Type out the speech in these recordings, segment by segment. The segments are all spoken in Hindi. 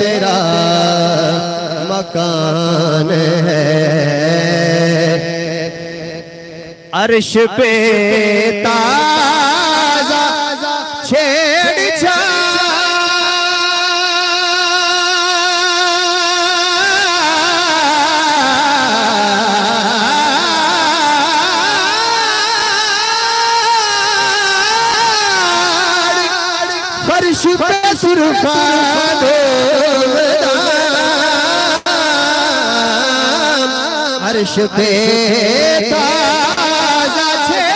तेरा मकान है। अर्श पे ताज़ा छेड़छाड़ फर्श पे सुरखा अर्श पे ताज़ा छेड़छाड़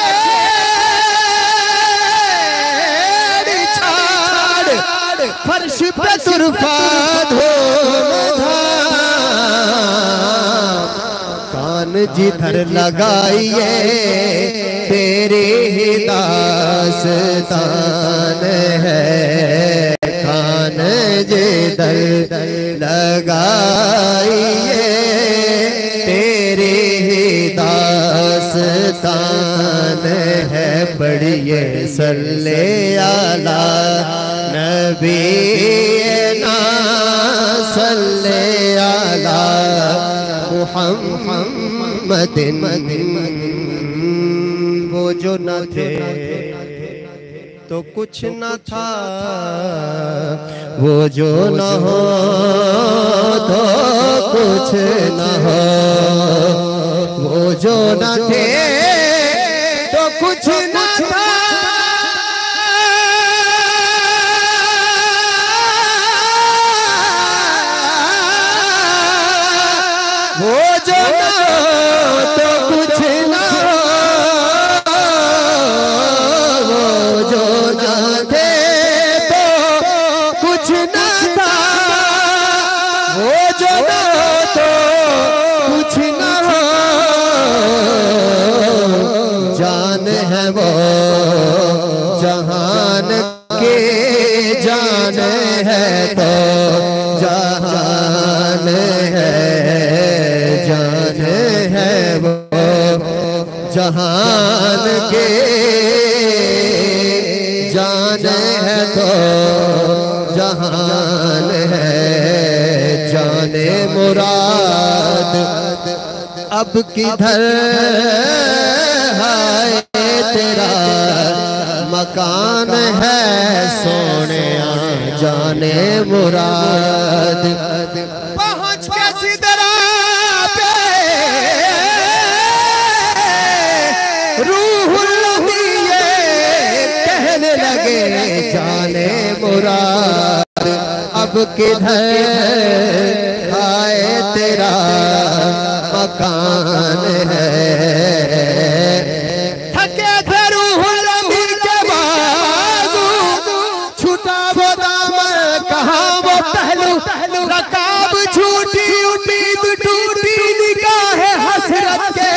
फर्श पे सुरखा कान जिधर लगाइए तेरे ही दास्तान है। कान जिधर लगाइए तेरे ही दास्तान है। पढ़िए सल्ले अला नबी ना सल्ले अला मुहम्मदिन। वो जो न थे तो कुछ न था, वो जो न हो तो कुछ न हो। वो जो न थे तो कुछ न था, वो जो न तो कुछ न हो। वो जो न थे तो कुछ न था, वो जो न तो कुछ न हो। जान है वो जहान के जान है तो जहान है। जान है वो जहान के जान है तो जहान है। जाने मुराद अब किधर है तेरा मकान है सोने। जाने मुराद पहुँच के सिदरा पे रूहुल दिए कहने लगे जाने मुराद अब किधर आए तेरा मकान है। थके थे रूहुल अमीर के बाजू छूटा वो दामन कहाँ वो पहलू रकाब छूटी उम्मीद टूटी निगाहे हसरत के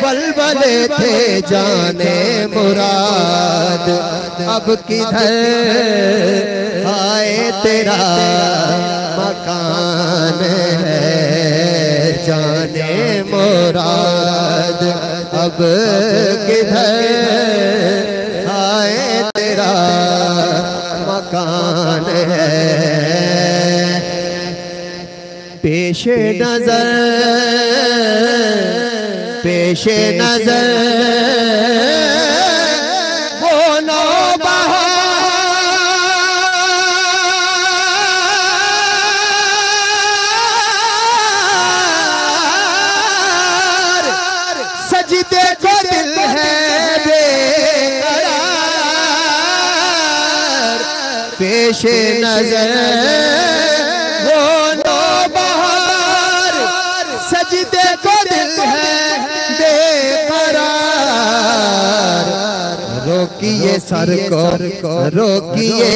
बलबले थे जाने मुराद अब किधर आए तेरा मकान है। जाने मुराद अब किधर आए तेरा मकान है। पेशे नजर पेशे नजर वो नौबहार सजदे को दिल है बेकरार। पेशे नजर वो नौबहार सजदे को दिल है बेकरार। रोकिए सर को रोकिए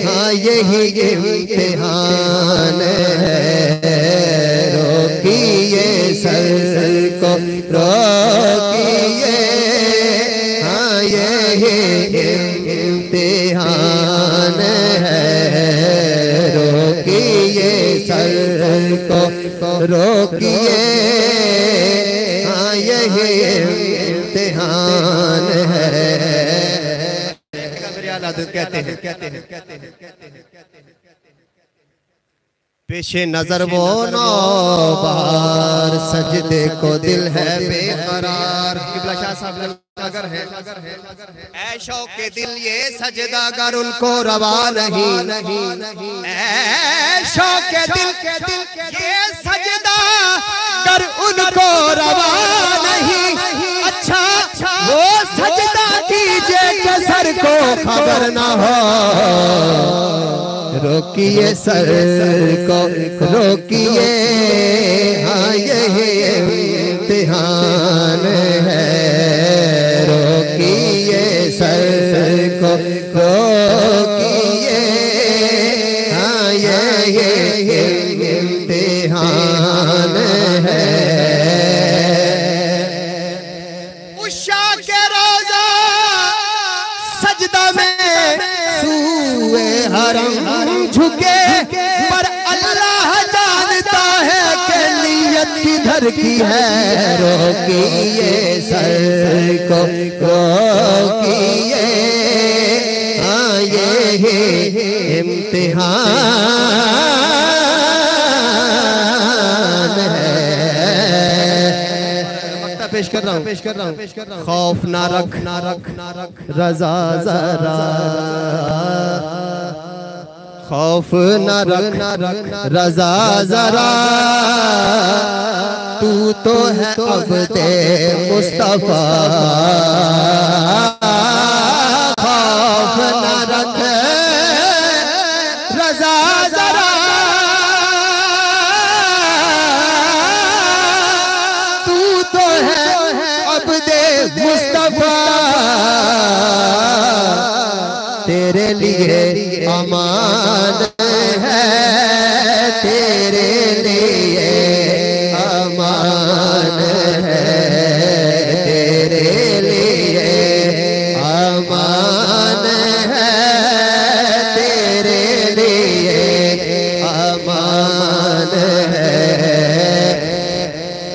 हाँ यही इम्तिहान है। रोकिए सर को रोकिए हाँ यही इम्तिहान है। रोकिए सर को रोकिए हाँ यही इम्तिहान है। कहते हैं पेशे नजर वो नौबार, सजदे को दिल है बेकरार। अगर है ऐशो के दिल ये सजदा अगर उनको रवा नहीं, ऐशो के दिल ये सजदा कर उनको रवा नहीं। अच्छा वो सजदा कीजिए कि सर को खबर ना हो, रोकिए सर को रोकिए, हाँ यही इम्तिहान है। रोकिए सर को रोकिए, हाँ यही इम्तिहान है। उषा के रोजा सजदा में सूए हरम झुके, पर अल्लाह जानता है कि नीयत किधर की है। रोकिए सर को रोकिए, हाँ ये इम्तिहान है। पेश कर रहा हूँ। खौफ ना रख रजा जरा, खौफ न रख रजा जरा, तू तो है अब्दे मुस्तफा। खौफ न रख रजा जरा, तू तो है अब्दे मुस्तफा। तेरे लिए अमान है, तेरे लिए अमान है, तेरे लिए अमान है, तेरे लिए अमान है।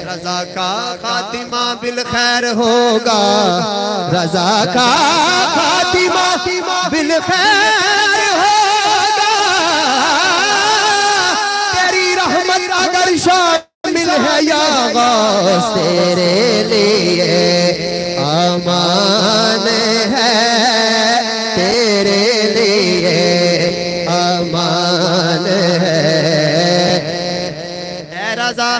रज़ा का खातिमा बिल खैर होगा, रज़ा का खातिमा बिल खैर होगा। तेरी रहमत अगर शामिल है या गौस, तेरे लिए अमान है, तेरे लिए अमान है। ऐ रज़ा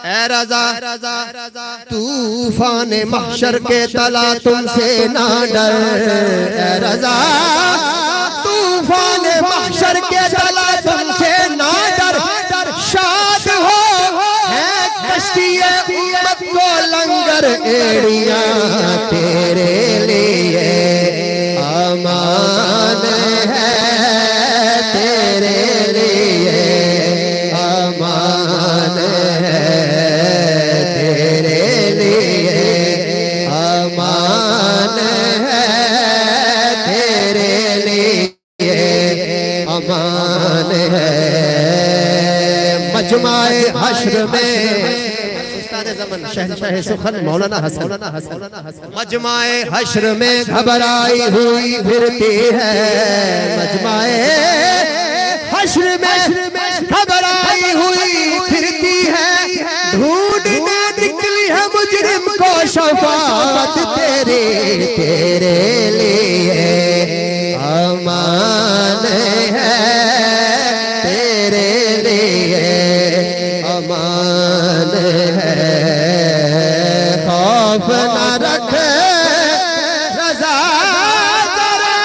ऐ रज़ा तूफान महशर के तला तुमसे ना डर। ऐ रज़ा तूफान महशर के तला तुमसे ना डर। शाद हो है कश्तिए उम्मत को लंगर एड़ियां, तेरे लिए अमान है, तेरे लिए अमान है, तेरे लिए अमान है, तेरे लिए अमान है। मजमाए हश्र में शहंशाह सुखन मौलाना हसन, मजमाए हश्र में घबराई हुई फिरती है। मजमाए हश्र में घबराई हुई फिरती है। ढूंढने निकली है मुजरिम को शफाअत, तेरे लिए अमान है, तेरे लिए अमान है। खौफ न रख रज़ा जरा,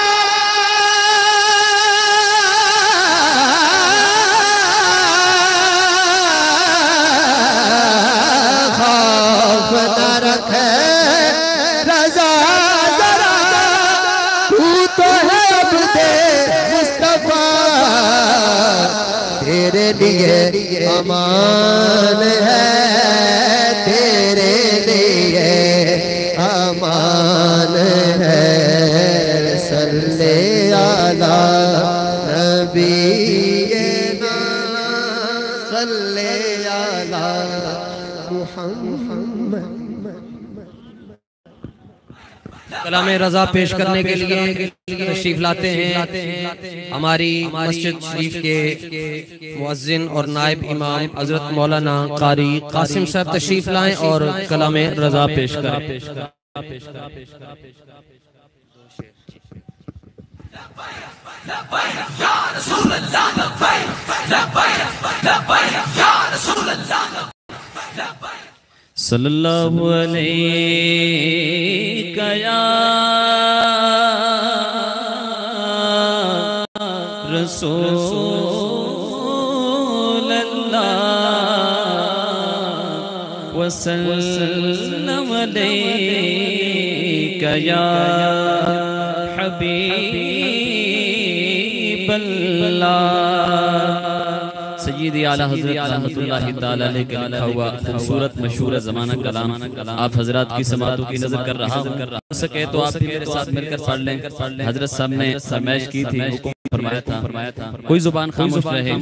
खौफ न रख रज़ा जरा, तू तो है अब्दे मुस्तफा। तेरे लिए अमान है, तेरे लिए अमान है। सल्ले अला नबीना, सल्ले अला मुहम्मद। कलाम रज़ा पेश करने के लिए तशरीफ लाते हैं हमारी मस्जिद शरीफ के मुअज्जिन और नायब इमाम हज़रत मौलाना कारी कासिम साहब तशरीफ लाएं और कलाम रज़ा पेश करें। सल्लल्लाहु अलैहि या रसूल अल्लाह वसल्लम अलैका या हबीब अल्लाह। सय्यदी आला हज़रत रहमतुल्लाहि तआला अलैहि का लिखा हुआ खूबसूरत मशहूर ज़माना कलाम आप हजरात की समातों की नजर कर रहा हूँ। सके तो आप भी मेरे साथ मिलकर पढ़ लें। हजरत साहब ने फरमाइश की थी, हुक्म फरमाया था कोई जुबान खामोश रहे।